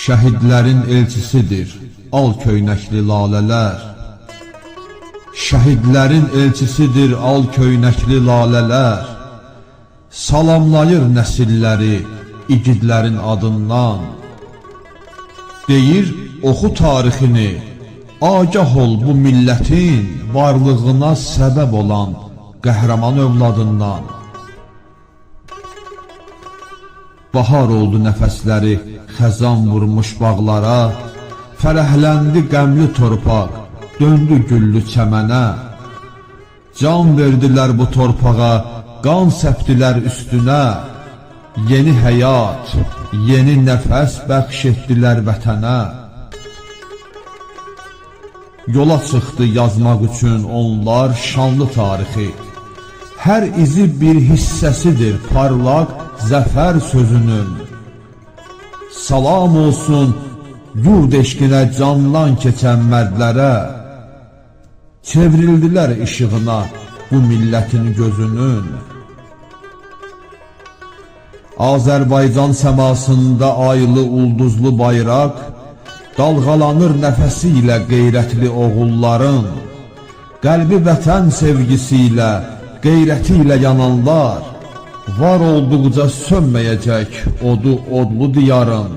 Şəhidlərin elçisidir al köynəkli lalələr. Şəhidlərin elçisidir al köynəkli lalələr. Salamlayır nəsilləri igidlərin adından. Deyir oxu tarixini, agah ol bu millətin varlığına səbəb olan qəhrəman övladından. Bahar oldu nəfəsləri xəzan vurmuş bağlara, fərəhləndi qəmli torpaq, döndü güllü çəmənə. Can verdilər bu torpağa, qan səpdilər üstünə. Yeni həyat, yeni nəfəs bəxş etdilər vətənə. Yola çıxdı yazmaq üçün onlar şanlı tarixi. Hər izi bir hissəsidir parlaq zəfər sözünün. Salam olsun yurd eşqinə candan keçən mərdlərə. Çevrildilər işığına bu millətin gözünün. Azərbaycan səmasında aylı ulduzlu bayraq dalğalanır nəfəsi ilə qeyrətli oğulların. Qəlbi vətən sevgisi ilə, qeyrəti ilə yananlar var olduqca sönməyəcək odu odlu diyarın.